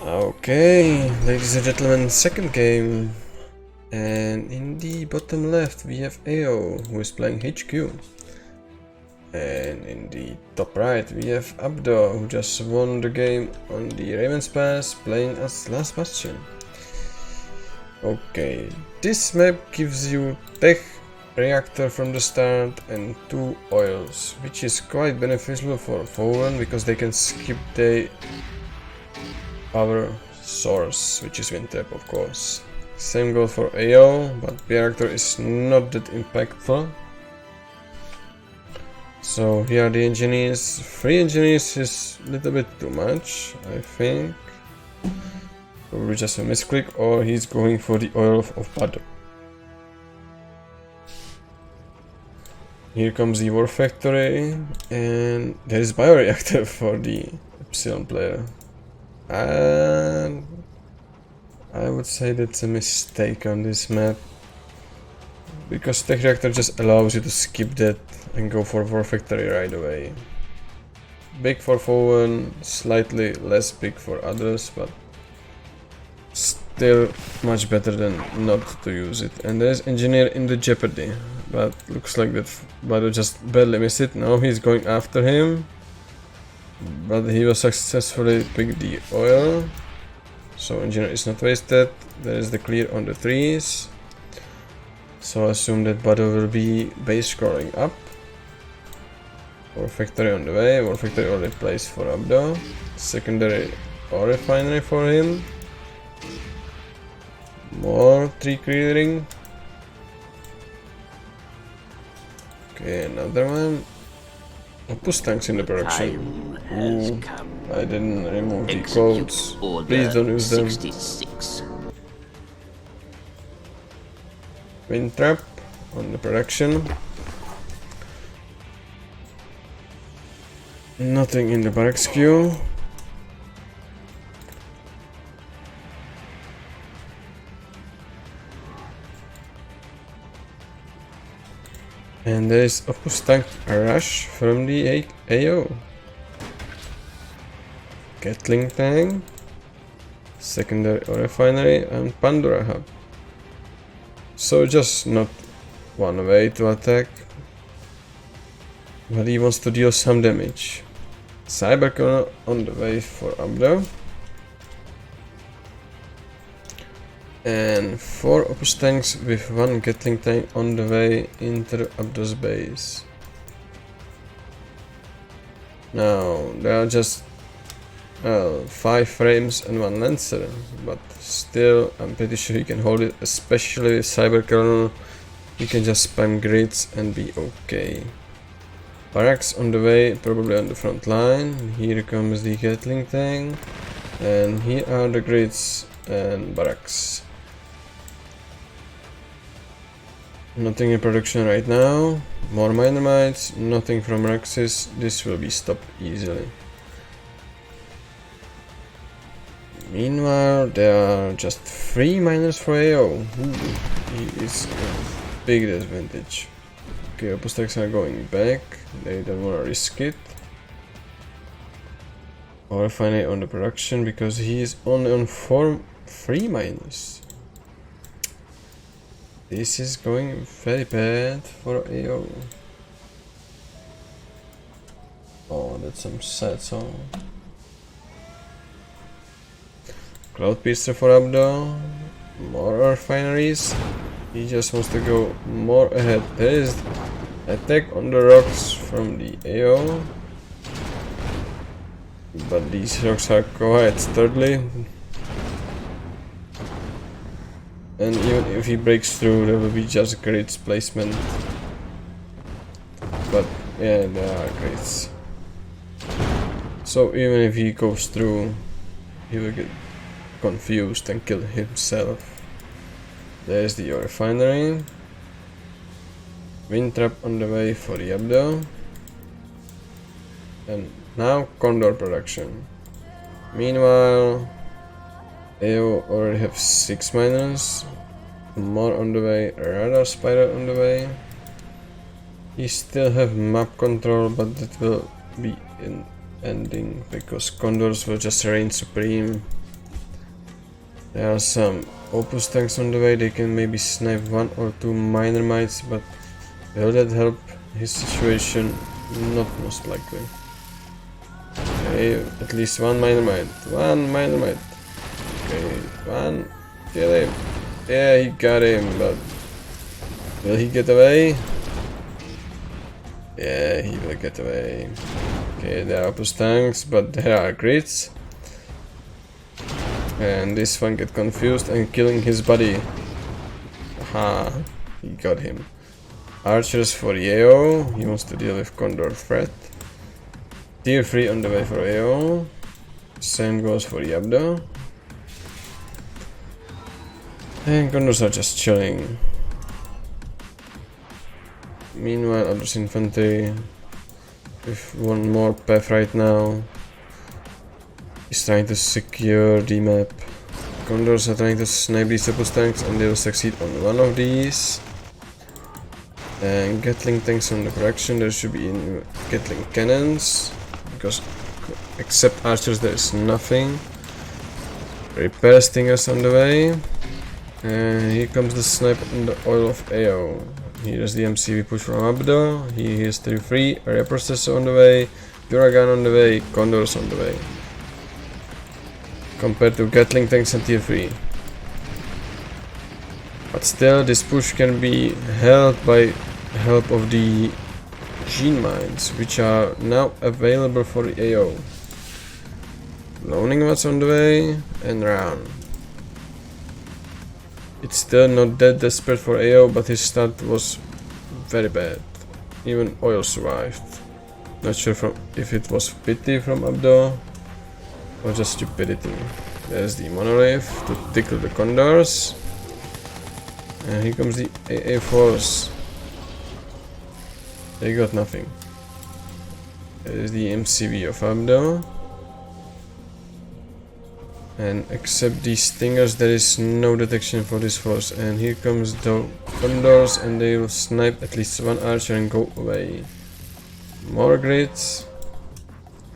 Okay, ladies and gentlemen, second game. And in the bottom left we have AO, who is playing HQ. And in the top right we have Abdo, who just won the game on the Raven's Pass, playing as Last Bastion. Okay, this map gives you tech reactor from the start and 2 oils, which is quite beneficial for Foehn because they can skip the power source, which is wind tap, of course. Same goes for AO, but reactor is not that impactful. So here are the engineers. 3 engineers is a little bit too much, I think. Probably just a misclick, or he's going for the oil of Bado. Here comes the war factory, and there is bioreactor for the Epsilon player. And I would say that's a mistake on this map, because Tech Reactor just allows you to skip that and go for War Factory right away. Big for Foehn, slightly less big for others, but still much better than not to use it. And there's Engineer in the jeopardy, but looks like that Bado just barely missed it. Now he's going after him, but he will successfully pick the oil. So Engineer is not wasted. There is the clear on the trees. So assume that Bado will be base scoring up. War factory on the way. War factory already placed for Abdo. Secondary ore refinery for him. More tree clearing. Okay, another one. Opus tanks in the production. Ooh, I didn't remove the quotes. Please don't use them. 66. Wind trap on the production. Nothing in the barracks queue. And there is Opus tank rush from the AO. Gatling tank, secondary ore refinery, and Pandora hub. So just not one way to attack, but he wants to deal some damage. Cyberkernel on the way for Abdo. And 4 Opus tanks with 1 Gatling tank on the way into Abdo's base. Now, there are just 5 frames and 1 Lancer, but still I'm pretty sure he can hold it, especially with Cyberkernel. He can just spam grids and be okay. Barracks on the way, probably on the front line. Here comes the Gatling tank, and here are the grids and barracks. Nothing in production right now. More miner mites, nothing from Raxis. This will be stopped easily. Meanwhile, there are just 3 miners for AO. He is a big disadvantage. Okay, Opus tanks are going back. They don't want to risk it. Or finally on the production, because he is only on 3 miners. This is going very bad for AO. Oh, that's some sad song. Cloud Piercer for Abdo. More refineries. He just wants to go more ahead. There is attack on the rocks from the AO. But these rocks are quite sturdy. And even if he breaks through, there will be just grids placement. But yeah, there are grids. So even if he goes through, he will get confused and kill himself. There's the refinery. Wind trap on the way for the Abdo. And now Condor production. Meanwhile, AO already have 6 miners. More on the way, radar spider on the way. He still have map control, but that will be in ending because Condors will just reign supreme There are some opus tanks on the way, they can maybe snipe 1 or 2 minor mites, but will that help his situation? Not most likely. Okay, at least 1 minor mite. 1 minor mite. Okay, 1. Kill him. Yeah, he got him, but will he get away? Yeah, he will get away. Okay, there are opus tanks, but there are grids. And this one get confused and killing his buddy. Aha, he got him. Archers for AO, he wants to deal with Condor threat. Tier 3 on the way for AO. Same goes for the abdo. And Condors are just chilling. Meanwhile, others infantry with 1 more path right now is trying to secure the map. Condors are trying to snipe these opus tanks and they will succeed on 1 of these. And Gatling tanks on the production, there should be Gatling cannons, because except archers there is nothing. Repair stingers on the way. And here comes the snipe on the oil of AO. Here's the MCV push from abdo. Here's tier 3, area processor on the way, Uragan on the way, Condors on the way. Compared to Gatling tanks and tier 3. But still, this push can be held by help of the gene mines, which are now available for the AO. Loaning what's on the way, and round. It's still not that desperate for AO, but his start was very bad. Even oil survived. Not sure if it was pity from abdo or just stupidity. There's the monolith to tickle the condors. And here comes the AA force. They got nothing. There's the MCV of abdo. And except these stingers, there is no detection for this force. And here comes the condors, and they will snipe at least 1 archer and go away. More grids.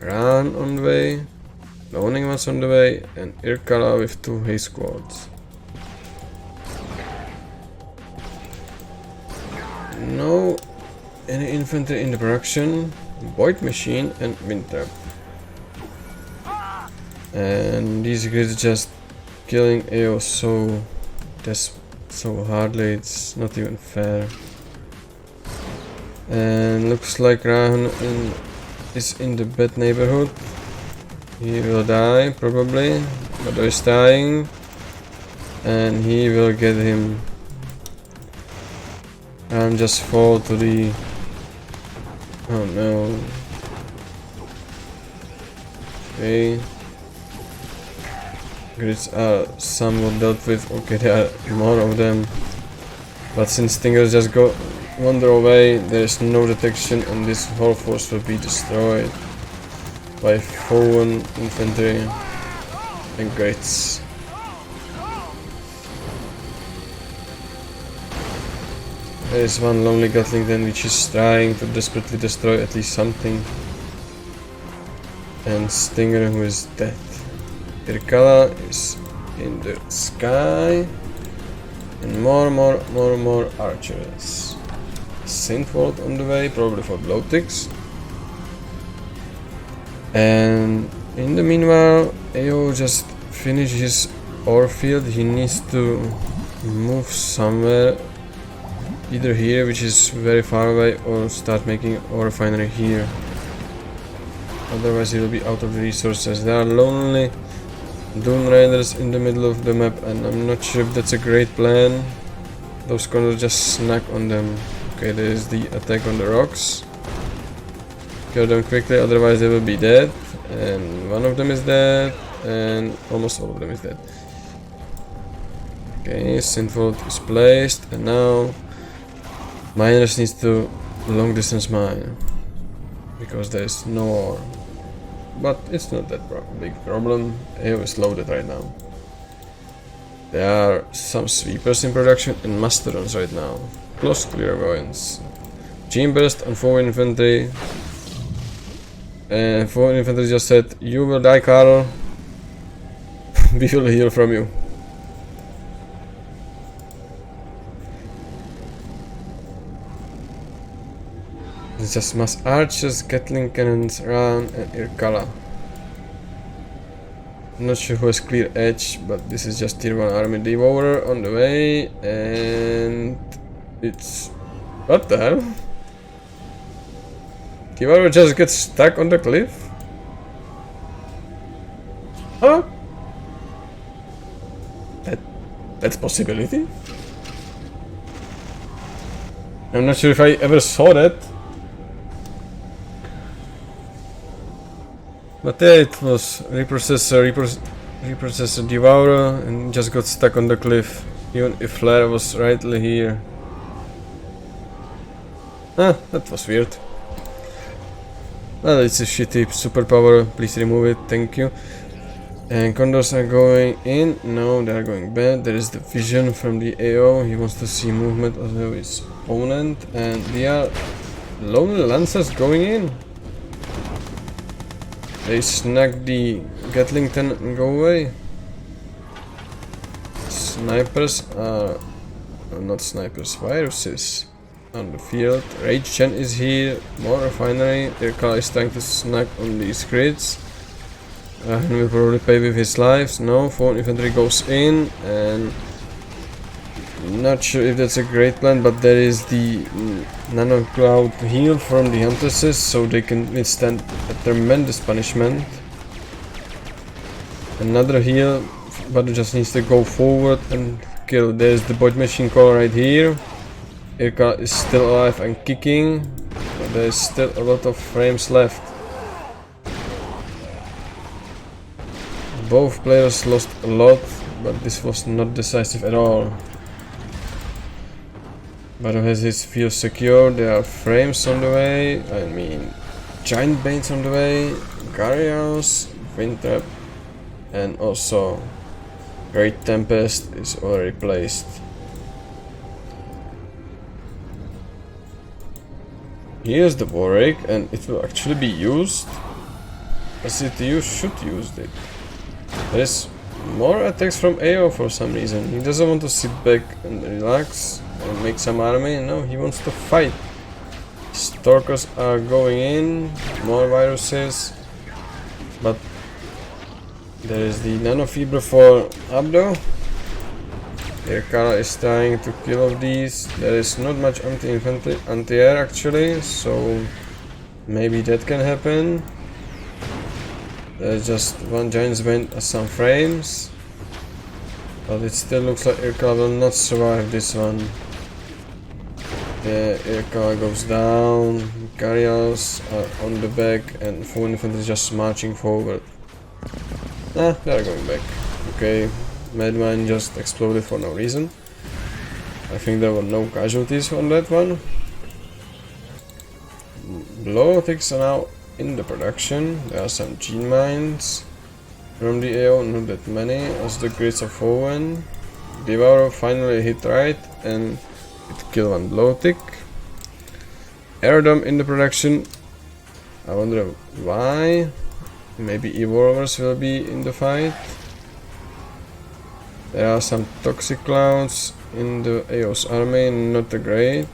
Ran on the way. Loaning was on the way, and Irkala with 2 haze squads. No any infantry in the production. Void machine and wind trap. And these grids just killing AO so hardly, it's not even fair. And looks like Rahun is in the bad neighborhood. He will die probably, but is dying, and he will get him. And just fall to the. Oh no. Okay. Grids are somewhat dealt with. Okay, there are more of them. But since stingers just wander away, there is no detection, and this whole force will be destroyed by Foehn infantry and grids. There is 1 lonely Gatling then which is trying to desperately destroy at least something. And Stinger who is dead. Irkala is in the sky. And more archers. Saintwald on the way, probably for Blowticks. And in the meanwhile, AO just finished his ore field. He needs to move somewhere. Either here, which is very far away, or start making ore refinery here. Otherwise he will be out of the resources. There are lonely Dune Raiders in the middle of the map, and I'm not sure if that's a great plan. Those corners just snack on them. Okay, there is the attack on the rocks. Kill them quickly, otherwise they will be dead. And 1 of them is dead, and almost all of them is dead. Okay, Synthvolt is placed, and now miners needs to long distance mine, because there is no ore. But it's not that big problem. AO is loaded right now. There are some sweepers in production and mastodons right now. Plus clairvoyants. Gene burst on Foehn infantry. And Foehn infantry just said, "You will die, Carl. We will heal from you." It's just mass archers, Gatling cannons, Ran, and Irkala. Not sure who has clear edge, but this is just tier 1 army. Devourer on the way, and it's... What the hell? Devourer just gets stuck on the cliff? Huh? That's a possibility? I'm not sure if I ever saw that. But yeah, it was reprocessor Devourer and just got stuck on the cliff. Even if Flare was rightly here. Ah, that was weird. Well, it's a shitty superpower, please remove it, thank you. And Condors are going in, no, they are going bad. There is the vision from the AO, he wants to see movement of his opponent. And they are Lonely Lancers going in. They snag the Gatlington and go away. Snipers are... not snipers, viruses on the field. Rage Gen is here, more refinery. Irkala is trying to snag on these grids. And will probably pay with his lives. No, Foehn infantry goes in, and not sure if that's a great plan, but there is the nano cloud heal from the huntresses, so they can withstand a tremendous punishment. Another heal, but it just needs to go forward and kill. There's the void machine call right here. Irka is still alive and kicking, but there is still a lot of frames left. Both players lost a lot, but this was not decisive at all. Bado has his field secure, there are frames on the way, I mean giant baits on the way, Garrios, Wind Trap, and also Great Tempest is already placed. Here's the Warwick, and it will actually be used. A CTU should use it. There is more attacks from AO for some reason. He doesn't want to sit back and relax and make some army. No, he wants to fight. Stalkers are going in. More viruses. But there is the nanofiber for abdo. Irkala is trying to kill off these. There is not much anti-infantry, anti-air actually, so maybe that can happen. There's just one giant's bane as some frames, but it still looks like Irkala will not survive this one. The Irkala goes down, Garrios are on the back, and Foehn infantry is just marching forward. Ah, they're going back. Okay, Madmine just exploded for no reason. I think there were no casualties on that one. Blow-ticks are now in the production. There are some gene mines from the AO, not that many, as the grids of Foehn. Devourer finally hit right and it killed one blow-tick. Aerodome in the production. I wonder why. Maybe evolvers will be in the fight. There are some toxic clouds in the AO's army, not that great.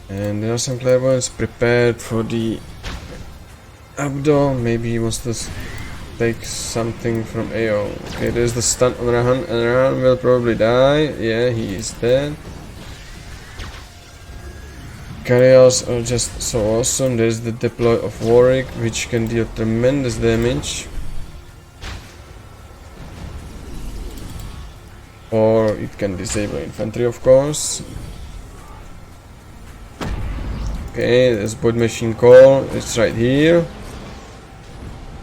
And there are some clairvoyants prepared for the abdo. Maybe he wants to take something from AO. Okay, there's the stun on Rahan, and Rahan will probably die. Yeah, he is dead. Carriers are just so awesome. There's the deploy of Warwick, which can deal tremendous damage. Or it can disable infantry, of course. Okay, there's void machine call, it's right here.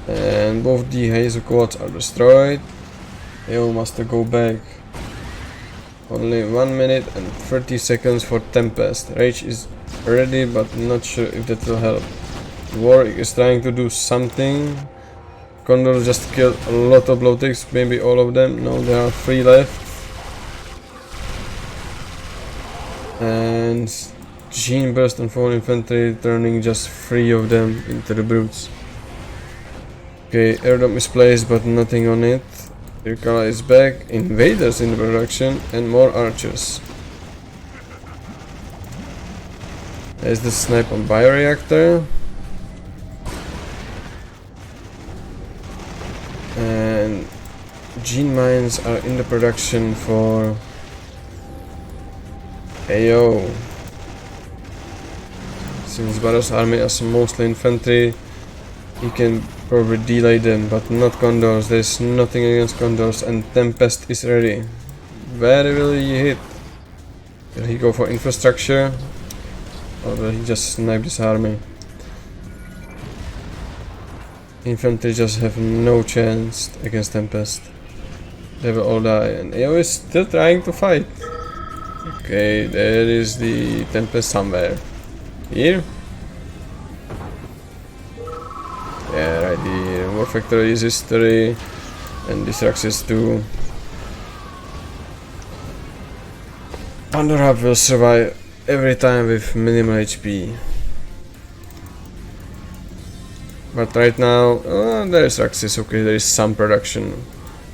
And both the hazel quads are destroyed. AO must go back. Only 1 minute and 30 seconds for Tempest. Rage is ready, but not sure if that will help. Warwick is trying to do something. Condor just killed a lot of blow-ticks, maybe all of them. No, there are 3 left. And Gene Burst and Foehn infantry turning just 3 of them into the brutes. Okay, airdrome is placed but nothing on it. Irkala is back, invaders in the production, and more archers. There's the snipe on bioreactor. And gene mines are in the production for AO. Since Baro's army is mostly infantry, he can probably delay them, but not condors. There's nothing against condors, and Tempest is ready. Where will he hit? Will he go for infrastructure? Or will he just snipe this army? Infantry just have no chance against Tempest. They will all die, and AO is still trying to fight. Okay, there is the Tempest somewhere. Here? Yeah, right here. War Factory is history, and this Raxus too. Pandora will survive every time with minimal HP. But right now, there is Raxus. Okay, there is some production.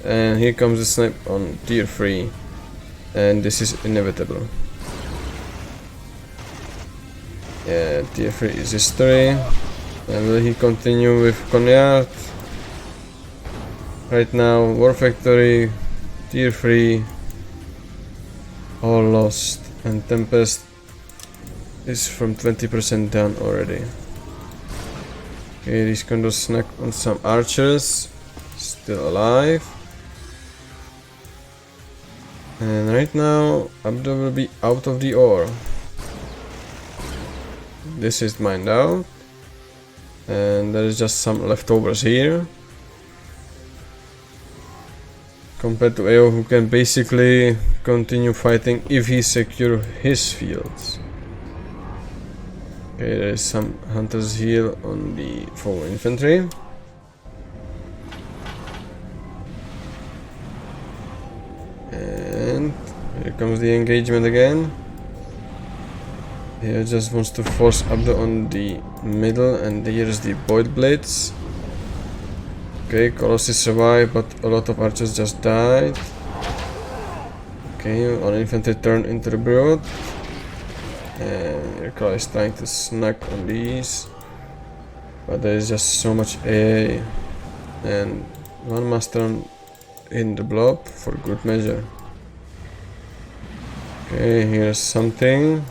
And here comes the snipe on tier 3. And this is inevitable. Yeah, tier 3 is history. And will he continue with Conyard? Right now, War Factory, tier 3, all lost. And Tempest is from 20% down already. Okay, these condors snack on some archers, still alive. And right now, Abdo will be out of the ore. This is mined out. And there is just some leftovers here. Compared to AO, who can basically continue fighting if he secures his fields. Okay, there is some Hunter's Heal on the Foehn infantry. And here comes the engagement again. He just wants to force Abdo on the middle, and here is the Void Blades. Okay, Colossus survived, but a lot of archers just died. Okay, our infantry turned into the Brood. And Irkla is trying to snack on these. But there is just so much AA. And one Master in the blob for good measure. Okay, here's something.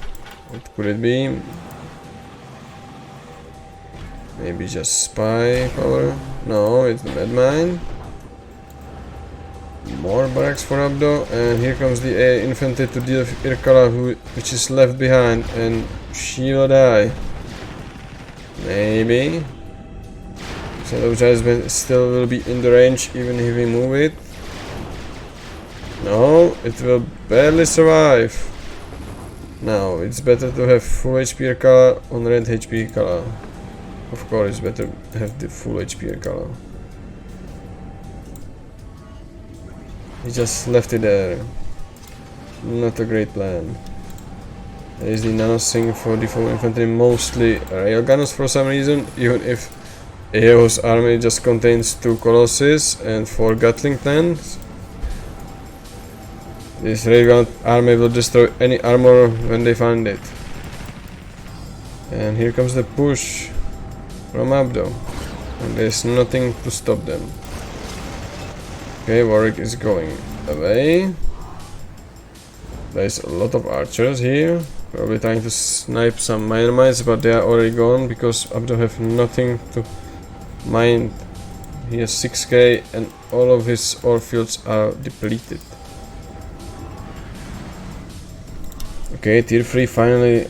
What could it be? Maybe just spy power? No, it's the Mad Mine. More barracks for Abdo, and here comes the infantry to deal with Irkala, which is left behind, and she will die. Maybe. So the Judgment still will be in the range even if we move it. No, it will barely survive. Now, it's better to have full HP Irkala on red HP Irkala. Of course, it's better to have the full HP Irkala. He just left it there. Not a great plan. There is the nanosing for the Foehn infantry, mostly railgunners for some reason, even if AO's army just contains 2 Colossus and 4 Gatling tanks. This railgun army will destroy any armor when they find it. And here comes the push from Abdo. And there's nothing to stop them. Okay, Warwick is going away. There's a lot of archers here. Probably trying to snipe some mine mines, but they are already gone because Abdo have nothing to mine. He has 6k and all of his ore fields are depleted. Okay, tier 3 finally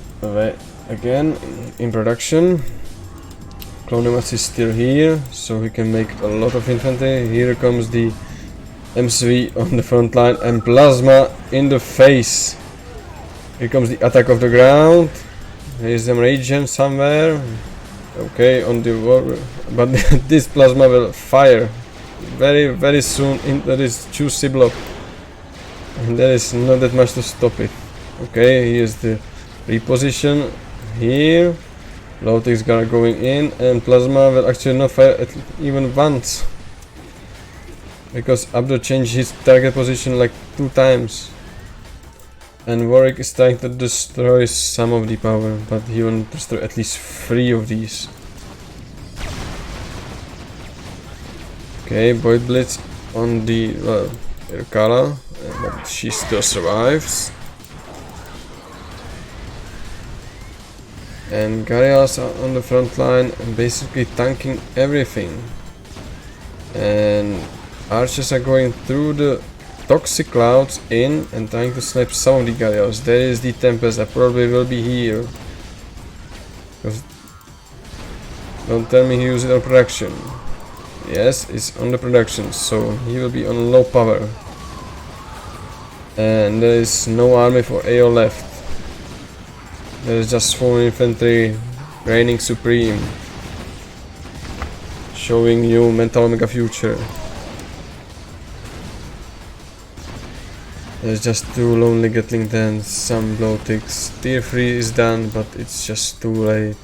again in production. Clonimus is still here, so he can make a lot of infantry. Here comes the MSV on the front line and Plasma in the face. Here comes the attack of the ground. There is some regen somewhere. Okay, on the war, but this Plasma will fire very soon into this juicy block. And there is not that much to stop it. Okay, here's the reposition here. Lotix gonna going in, and Plasma will actually not fire at even once. Because Abdo changed his target position like 2 times. And Warwick is trying to destroy some of the power, but he wants to destroy at least 3 of these. Okay, Void Blitz on the, well, Irkala, but she still survives. And Garrias are on the front line and basically tanking everything. And archers are going through the toxic clouds in and trying to snipe some of the Garrias. There is the Tempest that probably will be here. Don't tell me he uses it on production. Yes, it's on the production, so he will be on low power. And there is no army for AO left. There is just Foehn infantry reigning supreme, showing you mental Omega future. There's just 2 lonely Gatling tents, some blow ticks. Tier 3 is done, but it's just too late.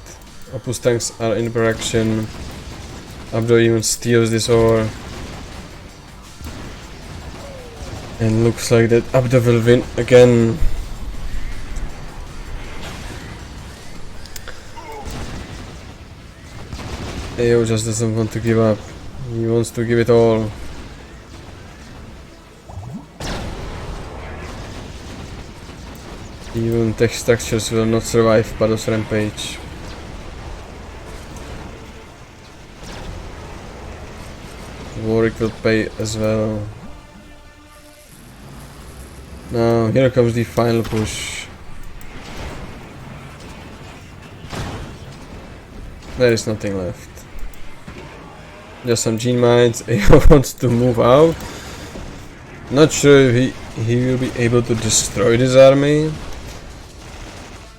Opus tanks are in production. Abdo even steals this ore. And looks like that Abdo will win again. AO just doesn't want to give up. He wants to give it all. Even tech structures will not survive Pado's rampage. Warwick will pay as well. Now here comes the final push. There is nothing left. Just some gene mines. AO wants to move out. Not sure if he will be able to destroy this army.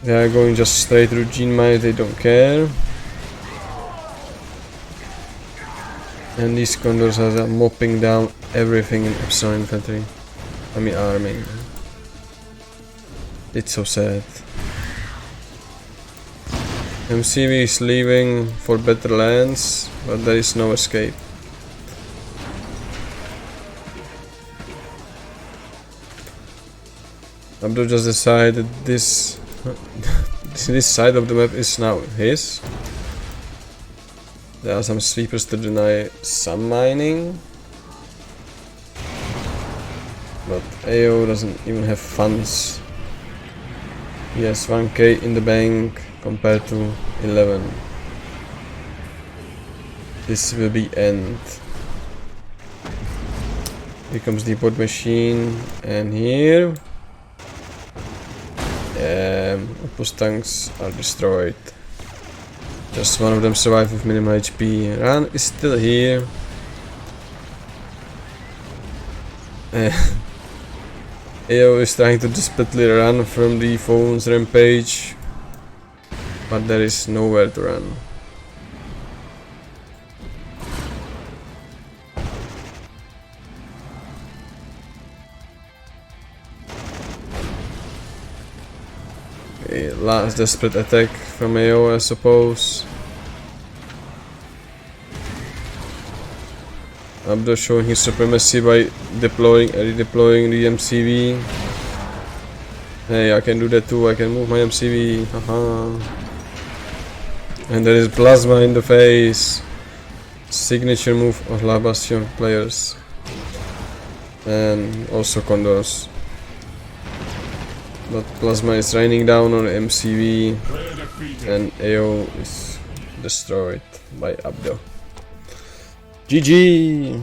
They are going just straight through gene mines, they don't care. And these condors are mopping down everything in Epsilon infantry. I mean army. It's so sad. MCV is leaving for better lands, but there is no escape. Abdo just decided this side of the map is now his. There are some sweepers to deny some mining, but AO doesn't even have funds. He has 1k in the bank compared to 11. This will be end. Here comes the bot machine, and here Opus tanks are destroyed. Just one of them survived with minimum HP. Ran is still here. AO is trying to desperately run from the Foehn's rampage, but there is nowhere to run. Okay, last desperate attack from AO, I suppose. Abdo showing his supremacy by deploying and redeploying the MCV. Hey, I can do that too, I can move my MCV, haha. And there is plasma in the face. Signature move of La Bastion players. And also condors. But plasma is raining down on MCV. And AO is destroyed by Abdo. GG!